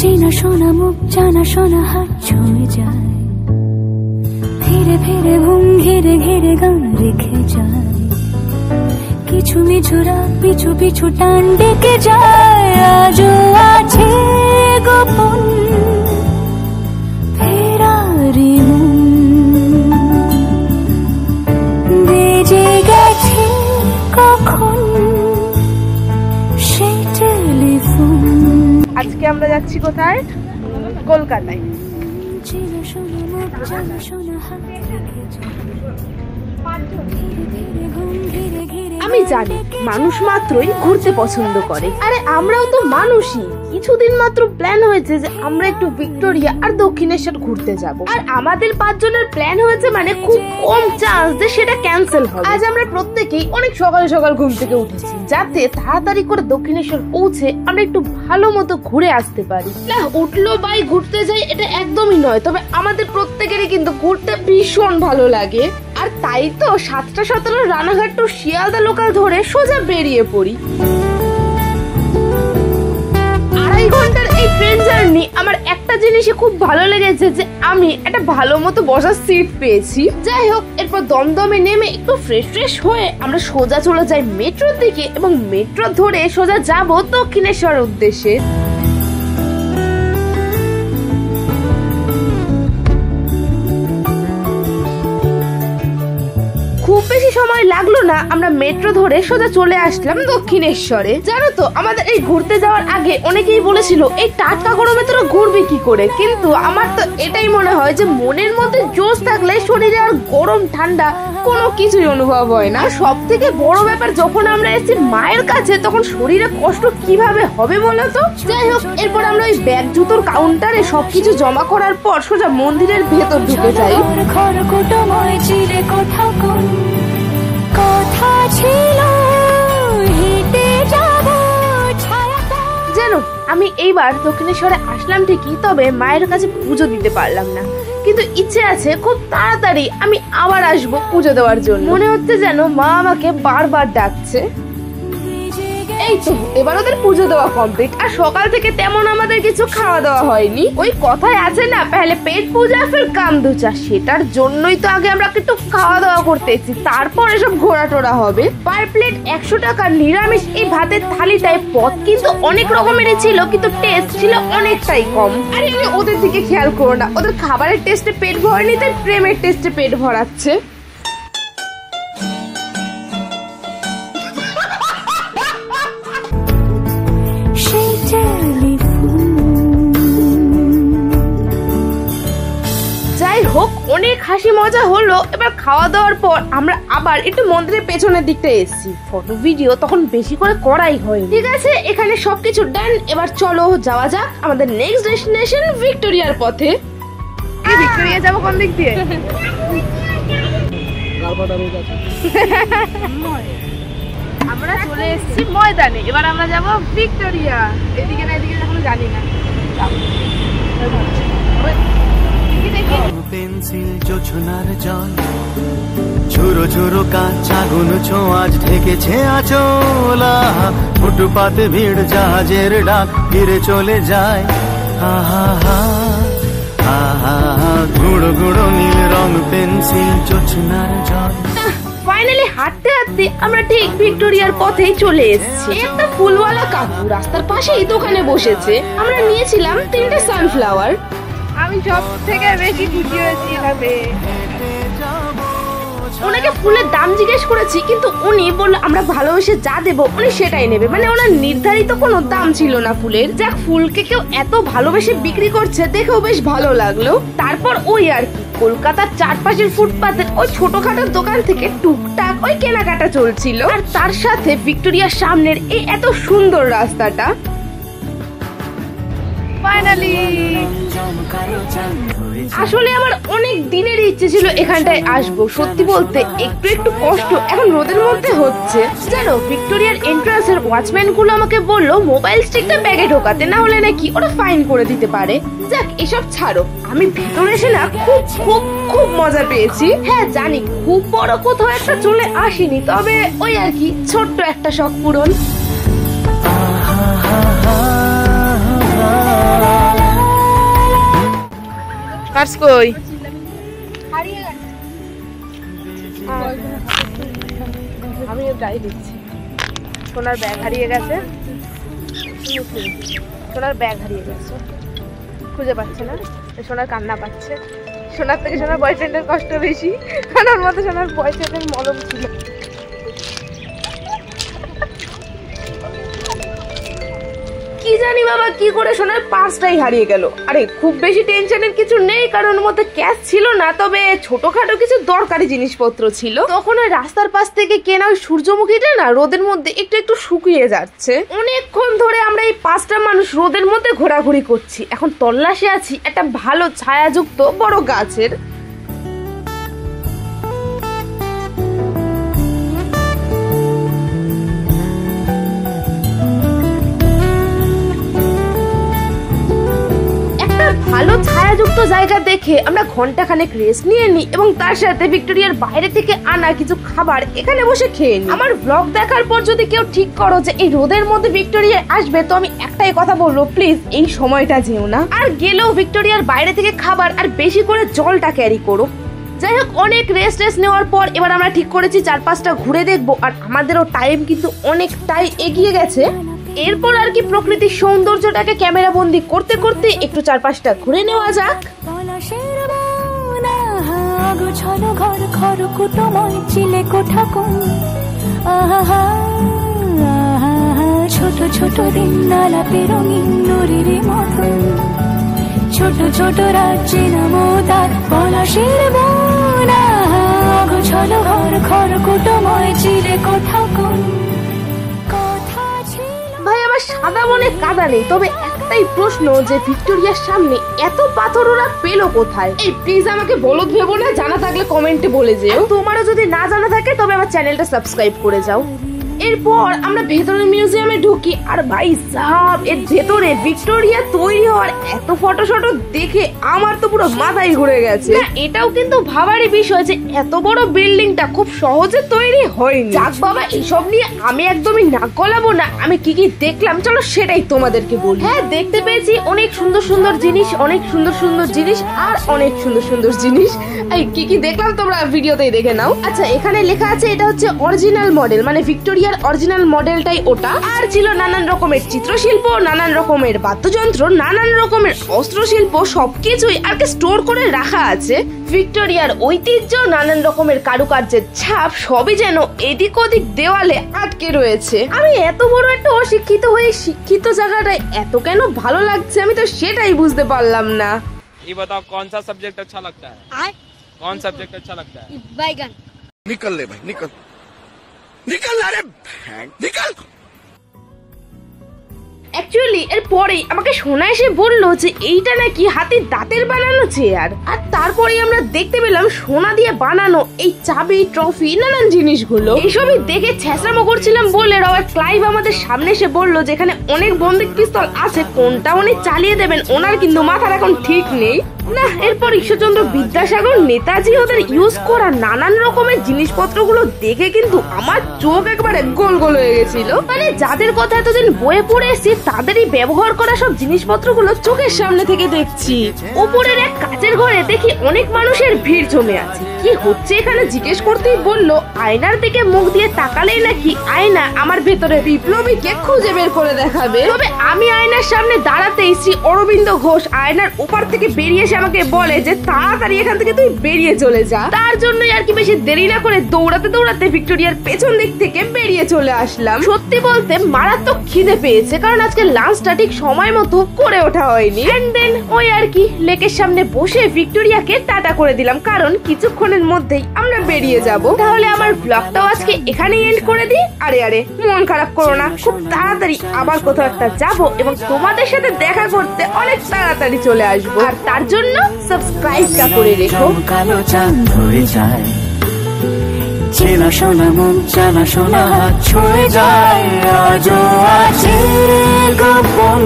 চেনা শোনা মুখ জানা শোনা হাত ছুঁয়ে যায়, ফিরে ফিরে ঘুম ঘিরে ঘিরে গান রেখে যায়, কিছু মিছু রাত পিছু পিছু টান ডেকে যায়। আজও আছে গোপন ফেরারি মন, বেজে গেছে কখন সেই টেলিফোন। আজকে আমরা যাচ্ছি কোথায়? কলকাতায়। আমি জানি মানুষ মাত্রই ঘুরতে পছন্দ করে, আরে আমরাও তো মানুষই। কিছুদিন মাত্র প্ল্যান হয়েছে যে আমরা একটু ভিক্টোরিয়া আর দক্ষিণেশ্বর ঘুরতে যাব, আর আমাদের 5 জনের প্ল্যান হয়েছে মানে খুব কম চান্স যে সেটা ক্যান্সেল হবে। আজ আমরা প্রত্যেকেই অনেক সকাল সকাল ঘুম থেকে উঠেছি যাতে তাড়াতাড়ি করে দক্ষিণেশ্বর পৌঁছে আমরা একটু ভালো মতো ঘুরে আসতে পারি। না উঠলো বাই ঘুরতে যাই এটা একদমই নয়, তবে আমাদের প্রত্যেকেরই কিন্তু ঘুরতে ভীষণ ভালো লাগে। আর তাই তো 7:17 রানাঘাট টু শিয়ালদা লোকাল ধরে সোজা বেরিয়ে পড়ি। 2.5 ঘন্টার এই ট্রেন জার্নি আমার একটা জিনিসই খুব ভালো লেগেছে যে আমি একটা ভালো মতো বসার সিট পেয়েছি। যাই হোক, এরপর দমদমে নেমে একটু ফ্রেশ হয়ে আমরা সোজা চলে যাই মেট্রোর দিকে এবং মেট্রো ধরে সোজা যাব দক্ষিণেশ্বর উদ্দেশ্যে। খুব বেশি সময় লাগলো না, আমরা মেট্রো ধরে সোজা চলে আসলাম দক্ষিণেশ্বরে। জানো তো আমাদের এই ঘুরতে যাওয়ার আগে অনেকেই বলেছিল এই টাটকা গরমে তোরা ঘুরবি কি করে, কিন্তু আমার তো এটাই মনে হয় যে মনের মধ্যে জোশ থাকলে শরীরে আর গরম ঠান্ডা কোনো কিছুই অনুভব হয় না। সব থেকে বড় ব্যাপার যখন আমরা এসেছি মায়ের কাছে তখন শরীরে কষ্ট কিভাবে হবে বলতো। যাই হোক, এরপর আমরা ওই ব্যাগ জুতোর কাউন্টারে সবকিছু জমা করার পর সোজা মন্দিরের ভেতর ঢুকে যাই। জানো আমি এইবার দক্ষিণেশ্বরে আসলাম ঠিকই, তবে মায়ের কাছে পুজো দিতে পারলাম না, কিন্তু ইচ্ছে আছে খুব তাড়াতাড়ি আমি আবার আসবো পুজো দেওয়ার জন্য। মনে হচ্ছে যেন মা আমাকে বারবার ডাকছে। এই তো এবার ওদের পুজো দেওয়া কমপ্লিট, আর সকাল থেকে তেমন আমাদের কিছু খাওয়া দাওয়া হয়নি। ওই কথায় আছে না পেলে পেট পূজা ফের কাম দুচা, সেটার জন্যই তো আগে আমরা একটু খাওয়া দাওয়া করতে এসেছি, তারপর এসব ঘোরা টোরা হবে। পার প্লেট 100 টাকা নিরামিষ এই ভাতের থালিটায় পদ কিন্তু অনেক রকমেরই ছিল, কিন্তু টেস্ট ছিল অনেকটাই কম। আরে ওদের দিকে খেয়াল করো না, ওদের খাবারের টেস্টে পেট ভরেনি তাই প্রেমের টেস্টে পেট ভরাচ্ছে। যাই হোক, অনেক হাসি মজা হলো। এবার খাওয়া দাওয়ার পর আমরা আবার একটু মন্দিরের পেছনের দিকটা এসেছি। ফটো ভিডিও তখন বেশি করে করাই হয়। ঠিক আছে, এখানে সবকিছু ডান, এবার চলো যাওয়া যাক আমাদের নেক্সট ডেস্টিনেশন ভিক্টোরিয়ার পথে। ভিক্টোরিয়া যাবো কোন দিক দিয়ে? আমরা চলে এসেছি ময়দানে, এবার আমরা যাব ভিক্টোরিয়া। এদিকে না এদিকে এখনো জানি না। পেন্সিল জোছনার জল, ঝুরো ঝুরো কাঁচা গুন ছোঁয়াজ ঢেকেছে আচলা, ফুটপাতে ভিড় জাহাজের ডাক ফিরে চলে যায়। আহা হা আহা হা, গুঁড়ো গুঁড়ো নীল রং পেন্সিল জোছনার জল। ফাইনালি হাঁটতে হাঁটতে আমরা ঠিক ভিক্টোরিয়ার পথেই চলে এসেছি। একটা ফুলওয়ালা কাকু রাস্তার পাশেই দোকানে বসেছে। আমরা নিয়েছিলাম 3টে সানফ্লাওয়ার। আমি সব থেকে বেশি খুশি হয়েছি এভাবে। ওনাকে ফুলের দাম জিজ্ঞেস করেছি, কিন্তু উনি বলল আমরা ভালোবেসে যা দেবো উনি সেটাই নেবে, মানে ওনার নির্ধারিত কোনো দাম ছিল না ফুলের। যাক, ফুলকে কেউ এত ভালোবেসে বিক্রি করছে দেখেও বেশ ভালো লাগলো। তারপর ওই আর কি, কলকাতার চারপাশের ফুটপাতের ওই ছোটখাটো দোকান থেকে টুকটাক ওই কেনাকাটা চলছিল, আর তার সাথে ভিক্টোরিয়ার সামনের এই এত সুন্দর রাস্তাটা। ফাইনালি আসলে আমার অনেক দিনের ইচ্ছে ছিল এখানটায় আসবো। সত্যি বলতে একটু একটু কষ্ট এখন রোদের মধ্যে হচ্ছে। জানো, ভিক্টোরিয়ার এন্ট্রান্সের ওয়াচম্যান গুলো আমাকে বললো মোবাইল স্টিকটা ব্যাগে ঢোকাতে, না হলে নাকি ওরা ফাইন করে দিতে পারে। যাক, এসব ছাড়ো, আমি ভিতরে এসে না খুব খুব খুব মজা পেয়েছি। হ্যাঁ জানি খুব বড় কোথাও একটা চলে আসিনি, তবে ওই আর কি ছোট্ট একটা শখ পূরণ। পার্স কই? আমি যাই দিচ্ছি। সোনার ব্যাগ হারিয়ে গেছে, সোনার ব্যাগ হারিয়ে গেছে, খুঁজে পাচ্ছে না, সোনার কান্না পাচ্ছে। সোনার থেকে সোনার বয়ফ্রেন্ডের কষ্ট বেশি, কারণ ওর মতো সোনার বয়ফ্রেন্ডের মলম ছিল। কি জানি বাবা কি করে সোনার পার্সটাই হারিয়ে গেল। আরে খুব বেশি টেনশনের কিছু নেই, কারণ ওর মধ্যে ক্যাশ ছিল না, তবে ছোটখাটো কিছু দরকারি জিনিসপত্র ছিল। তখন ওই রাস্তার পাশ থেকে কেনা ওই সূর্যমুখীটা না রোদের মধ্যে একটু একটু শুকিয়ে যাচ্ছে। অনেকক্ষণ ধরে আমরা এই 5টা মানুষ রোদের মধ্যে ঘোরাঘুরি করছি। এখন তল্লাশে আছি একটা ভালো ছায়াযুক্ত বড় গাছের। ভালো ছায়াযুক্ত জায়গা দেখে আমরা ঘন্টাখানেক রেস্ট নিয়ে নিই এবং তার সাথে ভিক্টোরিয়ার বাইরে থেকে আনা কিছু খাবার এখানে বসে খেয়ে নিই। আমার ব্লগ দেখার পর যদি কেউ ঠিক করো যে এই রোদের মধ্যে ভিক্টোরিয়া আসবে, তো আমি একটাই কথা বলবো, প্লিজ এই সময়টা যেও না। আর গেলেও ভিক্টোরিয়ার বাইরে থেকে খাবার আর বেশি করে জলটা ক্যারি করো। যাই হোক, অনেক রেস্ট নেওয়ার পর এবার আমরা ঠিক করেছি 4-5টা ঘুরে দেখবো। আর আমাদেরও টাইম কিন্তু অনেকটাই এগিয়ে গেছে। এরপর আর কি প্রকৃতির সৌন্দর্যটাকে ক্যামেরা বন্দি করতে করতে একটু 4-5টা ঘুরে নেওয়া যাক। ছোট ছোট দিন নালাপে রঙিন নুরির মতন, ছোট ছোট রাজ্যে নামোদার পলাশের বোনা, গোছালো ঘর খড়কুটোময় চিলে কোঠা কোন। ভাই আমার সাদা মনে কাদা নেই, তবে একটাই প্রশ্ন যে ভিক্টোরিয়ার সামনে এত পাথর ওরা পেলো কোথায়? এই প্লিজ আমাকে বলদ ভেবো না, জানা থাকলে কমেন্টে বলে যেও। তোমারও যদি না জানা থাকে তবে আমার চ্যানেলটা সাবস্ক্রাইব করে যাও। এরপর আমরা ভেতরের মিউজিয়ামে ঢুকি। আর ভাই সাহেব, এর ভেতরে ভিক্টোরিয়া তৈরি হওয়ার এত ফটো দেখে আমার তো পুরো মাথায় ঘুরে গেছে। এটাও কিন্তু ভাবারই বিষয় যে এত বড় বিল্ডিংটা খুব সহজে তৈরি হয়নি। যাক বাবা, এসব নিয়ে আমি একদমই নাক গলাবো না। আমি কি কি দেখলাম চলো সেটাই তোমাদেরকে বলি। হ্যাঁ, দেখতে পেয়েছি অনেক সুন্দর সুন্দর জিনিস, অনেক সুন্দর সুন্দর জিনিস আর অনেক সুন্দর সুন্দর জিনিস। এই কি কি দেখলাম তোমরা ভিডিওতেই দেখে নাও। আচ্ছা, এখানে লেখা আছে এটা হচ্ছে অরিজিনাল মডেল, মানে ভিক্টোরিয়ার অরিজিনাল মডেলটাই ওটা। আর ছিল নানান রকমের চিত্রশিল্প, নানান রকমের বাদ্যযন্ত্র, নানান রকমের অস্ত্রশিল্প, সবকিছুই আর কি স্টোর করে রাখা আছে। ভিক্টোরিয়ার ঐতিহ্য, নানান রকমের কারুকার্যের ছাপ সবই যেন এদিক ওদিক দেওয়ালে আটকে রয়েছে। আমি এত বড় একটা অশিক্ষিত হয়ে শিক্ষিত জায়গাটায় এত কেন ভালো লাগছে আমি তো সেটাই বুঝতে পারলাম না। ये बताओ कौन सा सब्जेक्ट अच्छा लगता है? कौन सब्जेक्ट अच्छा लगता है? बैगन। निकल ले भाई, निकल निकल, अरे निकल। অ্যাকচুয়ালি এর পরেই আমাকে শোনা এসে বললো যে এইটা নাকি হাতির দাঁতের বানানো চেয়ার। আর তারপরেই আমরা দেখতে পেলাম সোনা দিয়ে বানানো এই চাবি, ট্রফি, নানান জিনিসগুলো। এইসবই দেখে ছ্যাঁচড়ামো করছিলাম বলে রবার্ট ক্লাইভ আমাদের সামনে এসে বললো যে এখানে অনেক বন্দুক পিস্তল আছে, কোনটা উনি চালিয়ে দেবেন। ওনার কিন্তু মাথার এখন ঠিক নেই না। এরপর ঈশ্বরচন্দ্র বিদ্যাসাগর, নেতাজি ওদের ইউজ করা নানান রকমের জিনিসপত্রগুলো দেখে কিন্তু আমার চোখ একবারে গোল গোল হয়ে গেছিল। মানে যাদের কথা এতদিন বয়ে পড়ে এসেছি তাদেরই ব্যবহার করা সব জিনিসপত্রগুলো চোখের সামনে থেকে দেখছি। উপরের এক কাচের ঘরে দেখি অনেক মানুষের ভিড় জমে আছে। কি হচ্ছে এখানে জিজ্ঞেস করতেই বললো আয়নার দিকে মুখ দিয়ে তাকালেই নাকি আয়না আমার ভেতরে বিপ্লবীকে খুঁজে বের করে দেখাবে। তবে আমি আয়নার সামনে দাঁড়াতেই শ্রী অরবিন্দ ঘোষ আয়নার ওপার থেকে বেরিয়ে এসে আমাকে বলে যে তাড়াতাড়ি এখান থেকে তুই বেরিয়ে চলে যা। তার জন্যই আর কি বেশি দেরি না করে দৌড়াতে দৌড়াতে ভিক্টোরিয়ার পেছন দিক থেকে বেরিয়ে চলে আসলাম। সত্যি বলতে মারাত্মক খিদে পেয়েছে, কারণ আজকে লাঞ্চটা ঠিক সময় মতো করে ওঠা হয়নি। এন্ড দেন ওই আর কি লেকের সামনে বসে ভিক্টোরিয়াকে টাটা করে দিলাম, কারণ কিছুক্ষণের মধ্যেই আমরা বেরিয়ে যাব। তাহলে আমার ব্লগটাও আজকে এখানেই এন্ড করে দিই। আরে আরে মন খারাপ করো না, খুব তাড়াতাড়ি আবার কোথাও একটা যাবো এবং তোমাদের সাথে দেখা করতে অনেক তাড়াতাড়ি চলে আসবো। আর তার জন্য সাবস্ক্রাইবটা করে রেখো। কালো চাঁদ ধরে যায়, চেনা শোনা মন জানা শোনা ছুঁয়ে যায়, আজও আছে গোপন